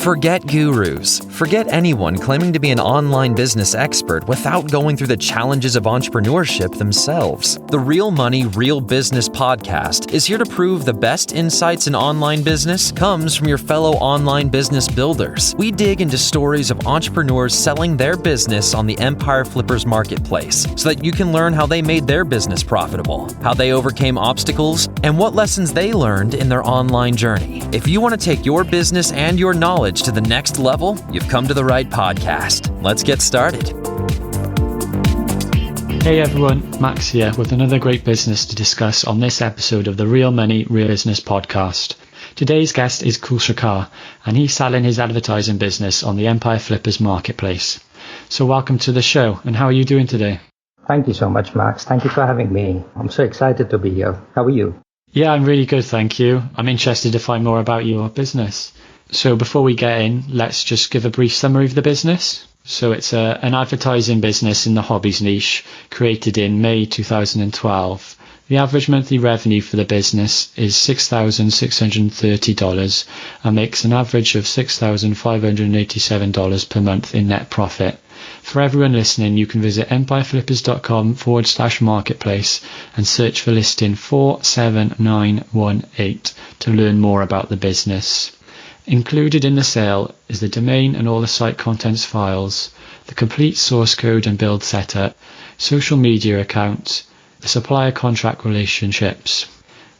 Forget gurus. Forget anyone claiming to be an online business expert without going through the challenges of entrepreneurship themselves. The Real Money, Real Business podcast is here to prove the best insights in online business comes from your fellow online business builders. We dig into stories of entrepreneurs selling their business on the Empire Flippers marketplace so that you can learn how they made their business profitable, how they overcame obstacles, and what lessons they learned in their online journey. If you want to take your business and your knowledge to the next level, you've come to the right podcast. Let's get started. Hey everyone, Max here with another great business to discuss on this episode of the Real Money, Real Business podcast. Today's guest is Kul Shakar, and he's selling his advertising business on the Empire Flippers marketplace. So welcome to the show, and how are you doing today? Thank you so much, Max. Thank you for having me. I'm so excited to be here. How are you? Yeah, I'm really good, thank you. I'm interested to find more about your business. So before we get in, let's just give a brief summary of the business. So it's an advertising business in the hobbies niche created in May 2012. The average monthly revenue for the business is $6,630 and makes an average of $6,587 per month in net profit. For everyone listening, you can visit empireflippers.com/marketplace and search for listing 47918 to learn more about the business. Included in the sale is the domain and all the site contents files, the complete source code and build setup, social media accounts, the supplier contract relationships.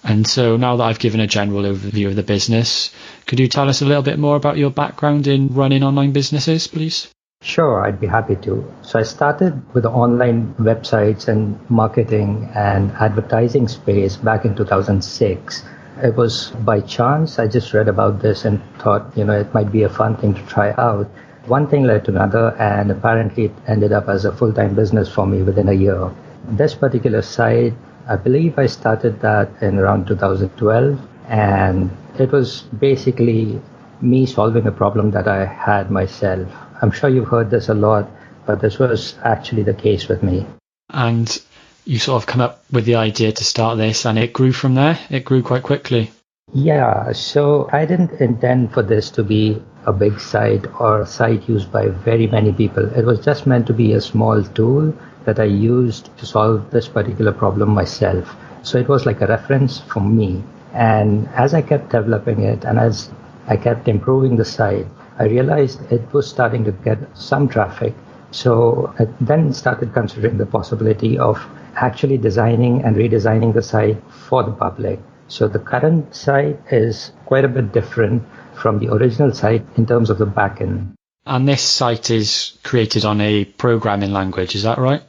And so now that I've given a general overview of the business, could you tell us a little bit more about your background in running online businesses, please? Sure, I'd be happy to. So I started with the online websites and marketing and advertising space back in 2006. It was by chance. I just read about this and thought, it might be a fun thing to try out. One thing led to another, and apparently it ended up as a full-time business for me within a year. This particular site, I believe I started that in around 2012, and it was basically me solving a problem that I had myself. I'm sure you've heard this a lot, but this was actually the case with me. And you sort of come up with the idea to start this, and it grew from there. It grew quite quickly. Yeah, so I didn't intend for this to be a big site or a site used by very many people. It was just meant to be a small tool that I used to solve this particular problem myself. So it was like a reference for me. And as I kept developing it and as I kept improving the site, I realized it was starting to get some traffic. So I then started considering the possibility of actually designing and redesigning the site for the public. So the current site is quite a bit different from the original site in terms of the backend. And this site is created on a programming language, is that right?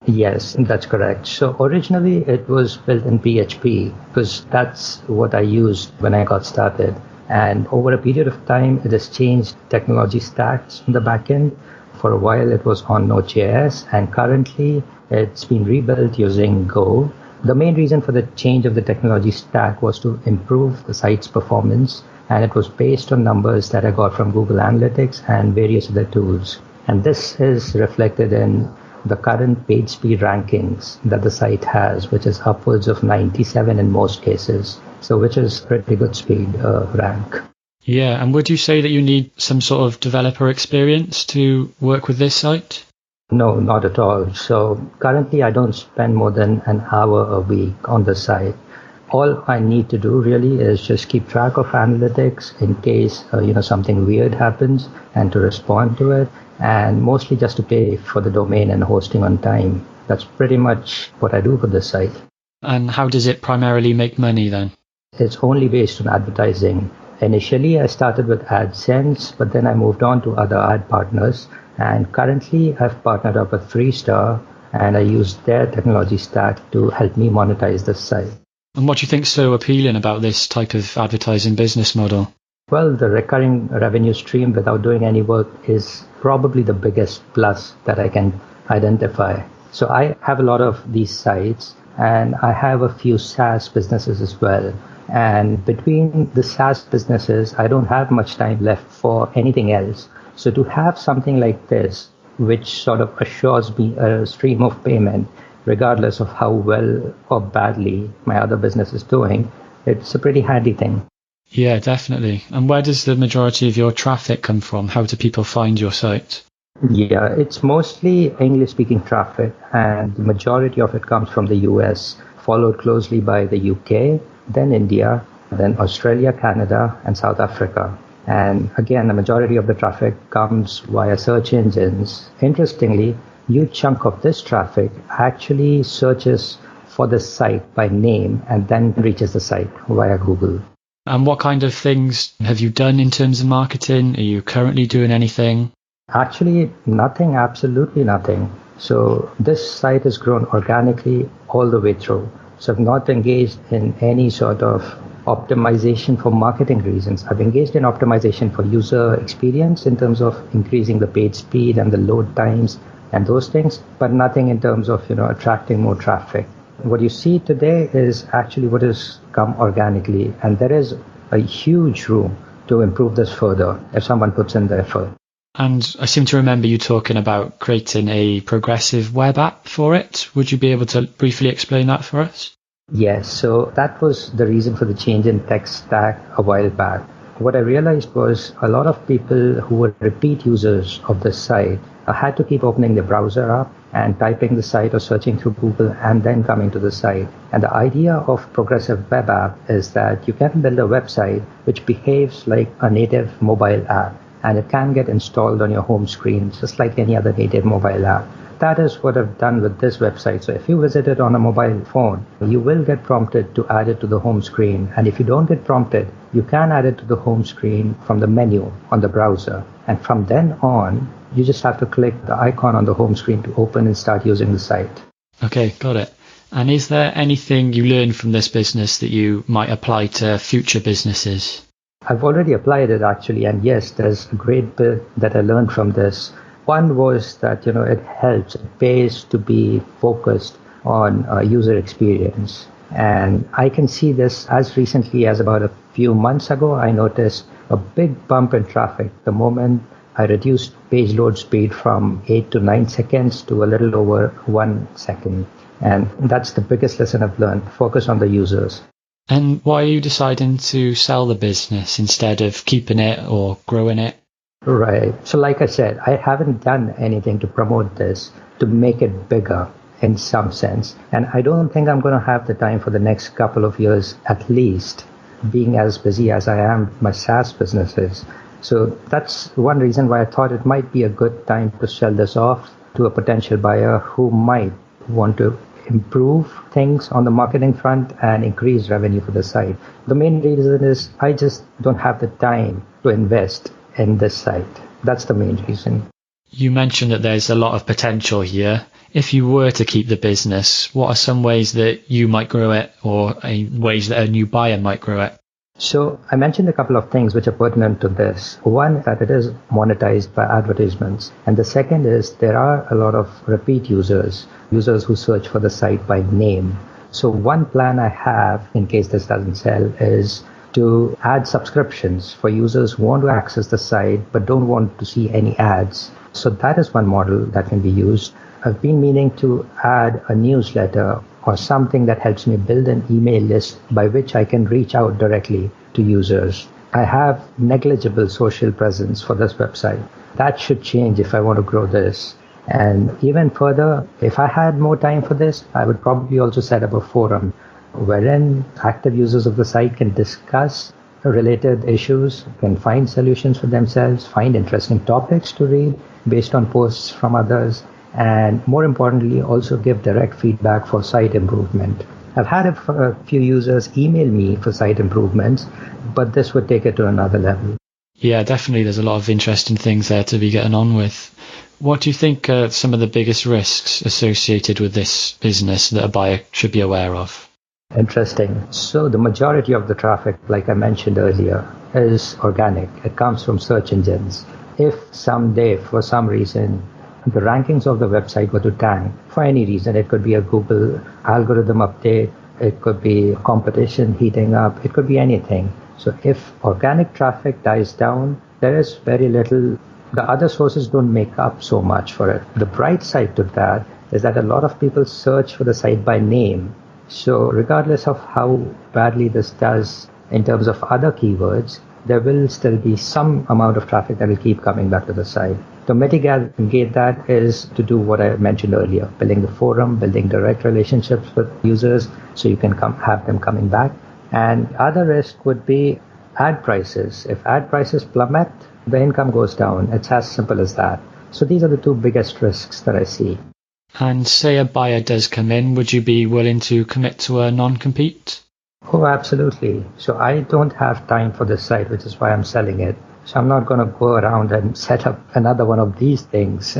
Yes, that's correct. So originally it was built in PHP because that's what I used when I got started. And over a period of time, it has changed technology stacks in the backend. For a while, it was on Node.js, and currently it's been rebuilt using Go. The main reason for the change of the technology stack was to improve the site's performance, and it was based on numbers that I got from Google Analytics and various other tools. And this is reflected in the current page speed rankings that the site has, which is upwards of 97 in most cases, so which is pretty good speed rank. Yeah, and would you say that you need some sort of developer experience to work with this site? No, not at all. So currently I don't spend more than an hour a week on the site. All I need to do really is just keep track of analytics in case something weird happens and to respond to it, and mostly just to pay for the domain and hosting on time. That's pretty much what I do for this site. And how does it primarily make money then? It's only based on advertising. Initially, I started with AdSense, but then I moved on to other ad partners. And currently, I've partnered up with 3-Star, and I use their technology stack to help me monetize this site. And what do you think is so appealing about this type of advertising business model? Well, the recurring revenue stream without doing any work is probably the biggest plus that I can identify. So I have a lot of these sites, and I have a few SaaS businesses as well. And between the SaaS businesses, I don't have much time left for anything else. So to have something like this, which sort of assures me a stream of payment, regardless of how well or badly my other business is doing, it's a pretty handy thing. Yeah, definitely. And where does the majority of your traffic come from? How do people find your site? Yeah, it's mostly English speaking traffic, and the majority of it comes from the US, followed closely by the UK, then India, then Australia, Canada, and South Africa. And again, the majority of the traffic comes via search engines. Interestingly, huge chunk of this traffic actually searches for the site by name and then reaches the site via Google. And what kind of things have you done in terms of marketing? Are you currently doing anything? Actually, nothing, absolutely nothing. So this site has grown organically all the way through. So I've not engaged in any sort of optimization for marketing reasons. I've engaged in optimization for user experience in terms of increasing the page speed and the load times and those things, but nothing in terms of, attracting more traffic. What you see today is actually what has come organically, and there is a huge room to improve this further if someone puts in the effort. And I seem to remember you talking about creating a progressive web app for it. Would you be able to briefly explain that for us? Yes, so that was the reason for the change in tech stack a while back. What I realized was a lot of people who were repeat users of the site had to keep opening the browser up and typing the site or searching through Google and then coming to the site. And the idea of progressive web app is that you can build a website which behaves like a native mobile app, and it can get installed on your home screen just like any other native mobile app. That is what I've done with this website. So if you visit it on a mobile phone, you will get prompted to add it to the home screen. And if you don't get prompted, you can add it to the home screen from the menu on the browser. And from then on, you just have to click the icon on the home screen to open and start using the site. Okay, got it. And is there anything you learned from this business that you might apply to future businesses? I've already applied it actually, and yes, there's a great bit that I learned from this. One was that, it helps, it pays to be focused on user experience. And I can see this as recently as about a few months ago. I noticed a big bump in traffic the moment I reduced page load speed from 8 to 9 seconds to a little over 1 second. And that's the biggest lesson I've learned, focus on the users. And why are you deciding to sell the business instead of keeping it or growing it? Right. So like I said, I haven't done anything to promote this, to make it bigger in some sense. And I don't think I'm going to have the time for the next couple of years, at least, being as busy as I am with my SaaS businesses. So that's one reason why I thought it might be a good time to sell this off to a potential buyer who might want to improve things on the marketing front and increase revenue for the site. The main reason is I just don't have the time to invest in this site. That's the main reason. You mentioned that there's a lot of potential here. If you were to keep the business, what are some ways that you might grow it, or ways that a new buyer might grow it? So I mentioned a couple of things which are pertinent to this. One, that it is monetized by advertisements. And the second is there are a lot of repeat users who search for the site by name. So one plan I have, in case this doesn't sell, is to add subscriptions for users who want to access the site but don't want to see any ads. So that is one model that can be used. I've been meaning to add a newsletter or something that helps me build an email list by which I can reach out directly to users. I have negligible social presence for this website. That should change if I want to grow this. And even further, if I had more time for this, I would probably also set up a forum wherein active users of the site can discuss related issues, can find solutions for themselves, find interesting topics to read based on posts from others, and more importantly, also give direct feedback for site improvement. I've had a few users email me for site improvements, but this would take it to another level. Yeah, definitely. There's a lot of interesting things there to be getting on with. What do you think are some of the biggest risks associated with this business that a buyer should be aware of? Interesting. So the majority of the traffic, like I mentioned earlier, is organic. It comes from search engines. If someday, for some reason, the rankings of the website were to tank, for any reason, it could be a Google algorithm update, it could be competition heating up, it could be anything. So if organic traffic dies down, there is very little, the other sources don't make up so much for it. The bright side to that is that a lot of people search for the site by name. So regardless of how badly this does in terms of other keywords, there will still be some amount of traffic that will keep coming back to the site. To mitigate that is to do what I mentioned earlier, building the forum, building direct relationships with users so you can have them coming back. And other risk would be ad prices. If ad prices plummet, the income goes down. It's as simple as that. So these are the two biggest risks that I see. And say a buyer does come in, would you be willing to commit to a non-compete? Oh, absolutely. So I don't have time for this site, which is why I'm selling it. So I'm not going to go around and set up another one of these things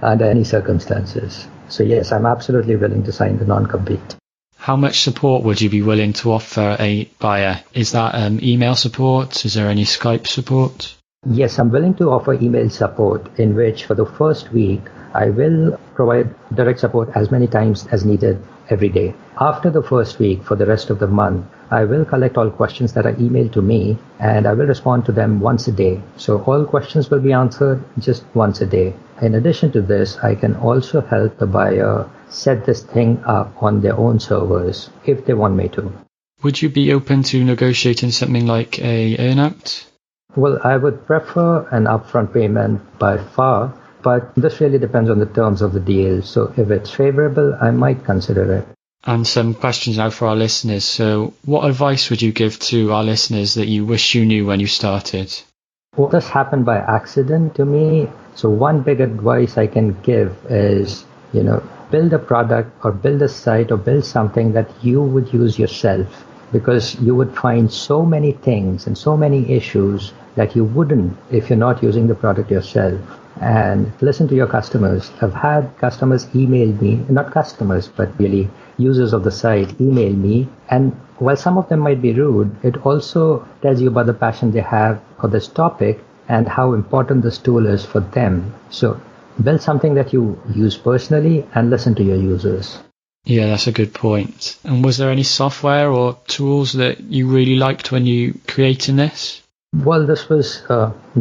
under any circumstances. So yes, I'm absolutely willing to sign the non-compete. How much support would you be willing to offer a buyer? Is that email support? Is there any Skype support? Yes, I'm willing to offer email support, in which for the first week, I will provide direct support as many times as needed every day. After the first week, for the rest of the month, I will collect all questions that are emailed to me and I will respond to them once a day. So all questions will be answered just once a day. In addition to this, I can also help the buyer set this thing up on their own servers if they want me to. Would you be open to negotiating something like a earnout? Well, I would prefer an upfront payment by far, but this really depends on the terms of the deal. So if it's favorable, I might consider it. And some questions now for our listeners. So what advice would you give to our listeners that you wish you knew when you started? Well, this happened by accident to me. So one big advice I can give is, build a product or build a site or build something that you would use yourself, because you would find so many things and so many issues that you wouldn't if you're not using the product yourself. And listen to your customers. I've had customers email me, not customers, but really users of the site email me. And while some of them might be rude, it also tells you about the passion they have for this topic and how important this tool is for them. So build something that you use personally and listen to your users. Yeah, that's a good point. And was there any software or tools that you really liked when you creating this? Well, this was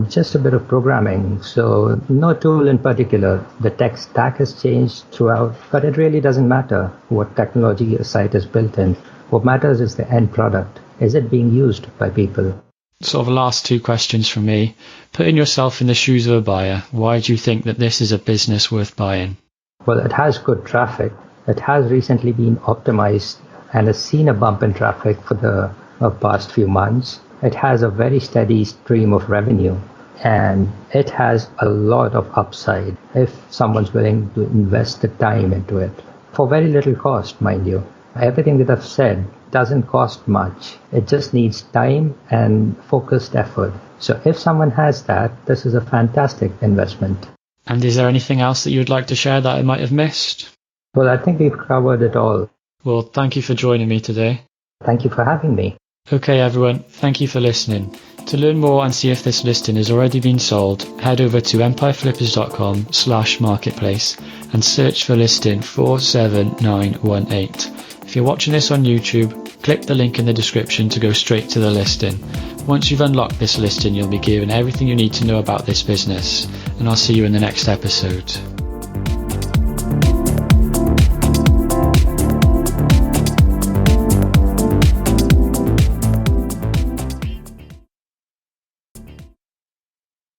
just a bit of programming, so no tool in particular. The tech stack has changed throughout, but it really doesn't matter what technology a site is built in. What matters is the end product. Is it being used by people? Sort of last two questions from me. Putting yourself in the shoes of a buyer, why do you think that this is a business worth buying? Well, it has good traffic. It has recently been optimized and has seen a bump in traffic for the past few months. It has a very steady stream of revenue, and it has a lot of upside if someone's willing to invest the time into it. For very little cost, mind you. Everything that I've said doesn't cost much. It just needs time and focused effort. So if someone has that, this is a fantastic investment. And is there anything else that you would like to share that I might have missed? Well, I think we've covered it all. Well, thank you for joining me today. Thank you for having me. Okay everyone, thank you for listening. To learn more and see if this listing has already been sold, head over to empireflippers.com/marketplace and search for listing 47918. If you're watching this on YouTube, click the link in the description to go straight to the listing. Once you've unlocked this listing, you'll be given everything you need to know about this business, and I'll see you in the next episode.